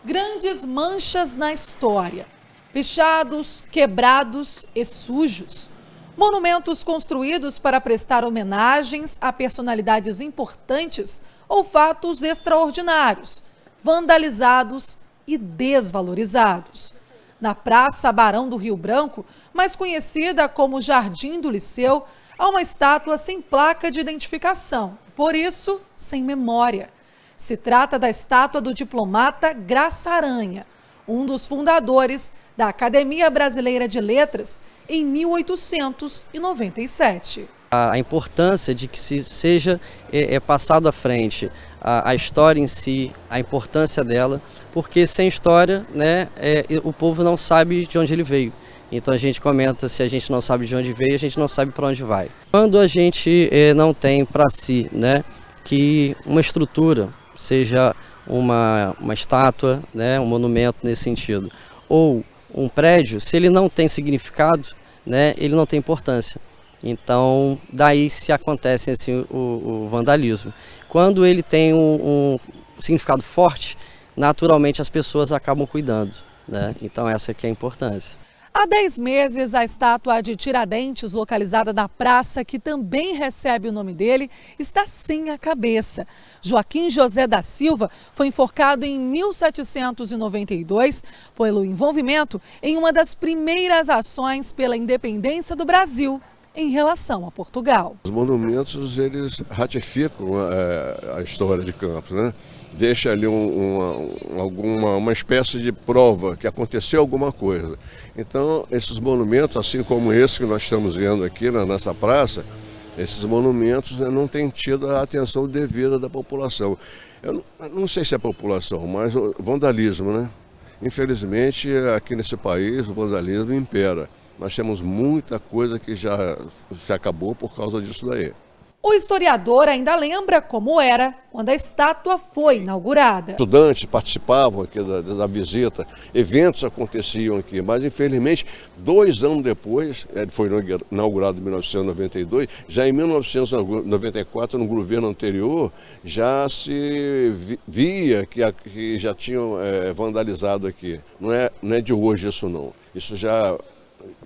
grandes manchas na história, pichados, quebrados e sujos. Monumentos construídos para prestar homenagens a personalidades importantes ou fatos extraordinários, vandalizados e desvalorizados. Na Praça Barão do Rio Branco, mais conhecida como Jardim do Liceu, há uma estátua sem placa de identificação, por isso, sem memória. Se trata da estátua do diplomata Graça Aranha, um dos fundadores da Academia Brasileira de Letras em 1897. A importância de que se seja passado à frente a história em si, a importância dela, porque sem história, né, o povo não sabe de onde ele veio. Então a gente comenta, se a gente não sabe de onde veio, a gente não sabe para onde vai. Quando a gente não tem para si, né, que uma estrutura, seja uma estátua, né, um monumento nesse sentido, ou um prédio, se ele não tem significado, né, ele não tem importância. Então, daí se acontece assim, o vandalismo. Quando ele tem um significado forte, naturalmente as pessoas acabam cuidando, né? Então essa que é a importância. Há 10 meses, a estátua de Tiradentes, localizada na praça, que também recebe o nome dele, está sem a cabeça. Joaquim José da Silva foi enforcado em 1792 pelo envolvimento em uma das primeiras ações pela independência do Brasil em relação a Portugal. Os monumentos, eles ratificam a história de Campos, né? Deixa ali uma espécie de prova que aconteceu alguma coisa. Então, esses monumentos, assim como esse que nós estamos vendo aqui na nossa praça, esses monumentos, né, não têm tido a atenção devida da população. Eu não sei se é a população, mas o vandalismo, né? Infelizmente, aqui nesse país, o vandalismo impera. Nós temos muita coisa que já se acabou por causa disso daí. O historiador ainda lembra como era quando a estátua foi inaugurada. Estudantes participavam aqui da visita, eventos aconteciam aqui, mas infelizmente 2 anos depois, ele foi inaugurado em 1992, já em 1994, no governo anterior, já se via que já tinham vandalizado aqui. Não é de hoje isso não. Isso já...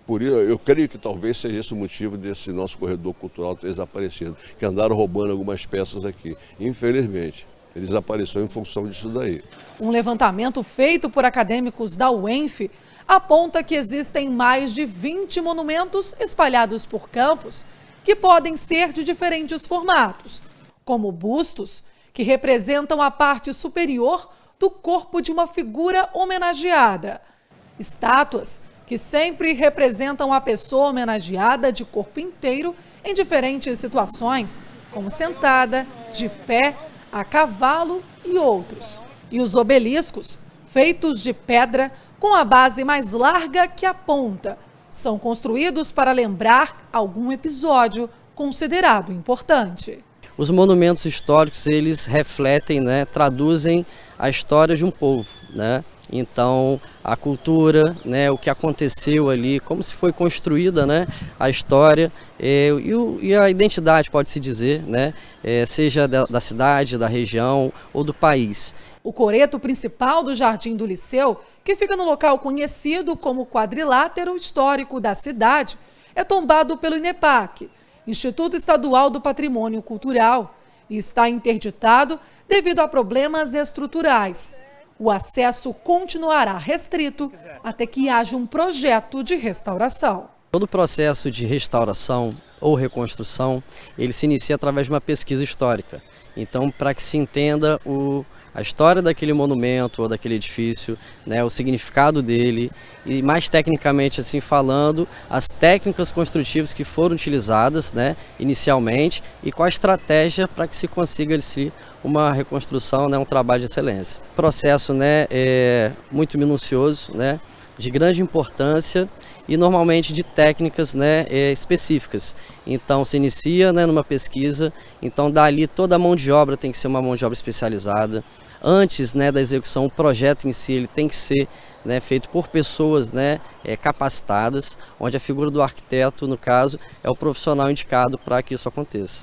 Por isso, eu creio que talvez seja esse o motivo desse nosso corredor cultural ter desaparecido, que andaram roubando algumas peças aqui. Infelizmente, ele desapareceu em função disso daí. Um levantamento feito por acadêmicos da UENF aponta que existem mais de 20 monumentos espalhados por Campos, que podem ser de diferentes formatos, como bustos, que representam a parte superior do corpo de uma figura homenageada, estátuas, que sempre representam a pessoa homenageada de corpo inteiro em diferentes situações, como sentada, de pé, a cavalo e outros. E os obeliscos, feitos de pedra com a base mais larga que a ponta, são construídos para lembrar algum episódio considerado importante. Os monumentos históricos, eles refletem, né, traduzem a história de um povo, né? Então, a cultura, né, o que aconteceu ali, como se foi construída, né, a história e a identidade, pode-se dizer, né, seja da cidade, da região ou do país. O coreto principal do Jardim do Liceu, que fica no local conhecido como quadrilátero histórico da cidade, é tombado pelo INEPAC, Instituto Estadual do Patrimônio Cultural, e está interditado devido a problemas estruturais. O acesso continuará restrito até que haja um projeto de restauração. Todo o processo de restauração ou reconstrução, ele se inicia através de uma pesquisa histórica. Então, para que se entenda a história daquele monumento ou daquele edifício, né, o significado dele e, mais tecnicamente assim falando, as técnicas construtivas que foram utilizadas, né, inicialmente, e qual a estratégia para que se consiga uma reconstrução, né, um trabalho de excelência. O processo, né, é muito minucioso, né, de grande importância e normalmente de técnicas, né, específicas. Então se inicia, né, numa pesquisa, então dali toda a mão de obra tem que ser uma mão de obra especializada. Antes, né, da execução, o projeto em si ele tem que ser, né, feito por pessoas, né, capacitadas, onde a figura do arquiteto, no caso, é o profissional indicado para que isso aconteça.